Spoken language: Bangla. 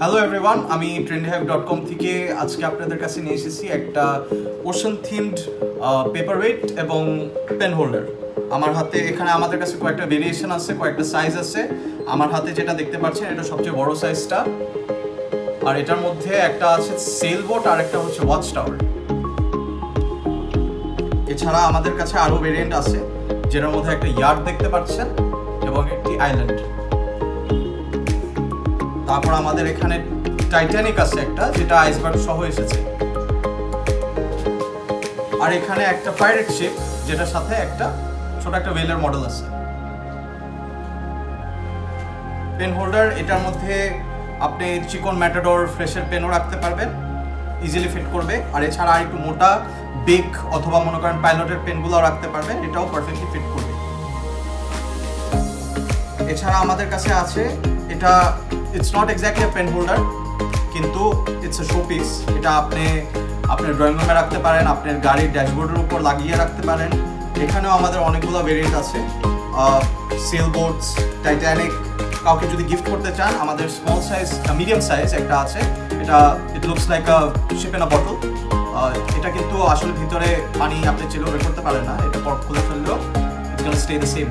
হ্যালো এভরিওয়ান, আমি trendyhive.com থেকে আজকে আপনাদের কাছে নিয়ে এসেছি একটা ওশান থিমড পেপার ওয়েট এবং পেন হোল্ডার। আমার হাতে এখানে আমাদের কাছে কয়েকটা ভেরিয়েশন আছে, কয়েকটা সাইজ আছে। আমার হাতে যেটা দেখতে পাচ্ছেন এটা সবচেয়ে বড় সাইজটা, আর এটার মধ্যে একটা আছে সেল বোট আর একটা হচ্ছে ওয়াচ টাওয়ার। এছাড়া আমাদের কাছে আরও ভেরিয়েন্ট আছে, যেটার মধ্যে একটা ইয়ার্ড দেখতে পাচ্ছেন এবং একটি আইল্যান্ড। তারপর আমাদের এখানে টাইটানিক আছে একটা, যেটা আইসবার্গ সহ এসেছে। আর এখানে একটা পাইরেট শিপ, যেটার সাথে একটা ছোট একটা ওয়েলের মডেল আছে। পেন হোল্ডার, এটার মধ্যে আপনি চিকন ম্যাটাডোর ফ্রেশের পেনও রাখতে পারবেন, ইজিলি ফিট করবে। আর এছাড়া আর একটু মোটা বিগ অথবা মনে করেন পাইলটের পেনগুলোও রাখতে পারবেন, এটাও পারফেক্টলি ফিট করবে। এছাড়া আমাদের কাছে আছে এটা, it's not exactly pen holder, কিন্তু ইটস এ শো পিস। এটা আপনি আপনার ড্রয়িং রুমে রাখতে পারেন, আপনার গাড়ির ড্যাশবোর্ডের উপর লাগিয়ে রাখতে পারেন। এখানেও আমাদের অনেকগুলো ভেরিয়েন্ট আছে, সেল বোটস, টাইটানিক। কাউকে যদি গিফট করতে চান, আমাদের স্মল সাইজ, মিডিয়াম সাইজ একটা আছে। এটা it looks like a ship in a bottle. এটা কিন্তু আসলে ভিতরে পানি আপনি চিলও বের করতে পারেন না, এটা পট খুলে ফেললেও it's gonna stay the same.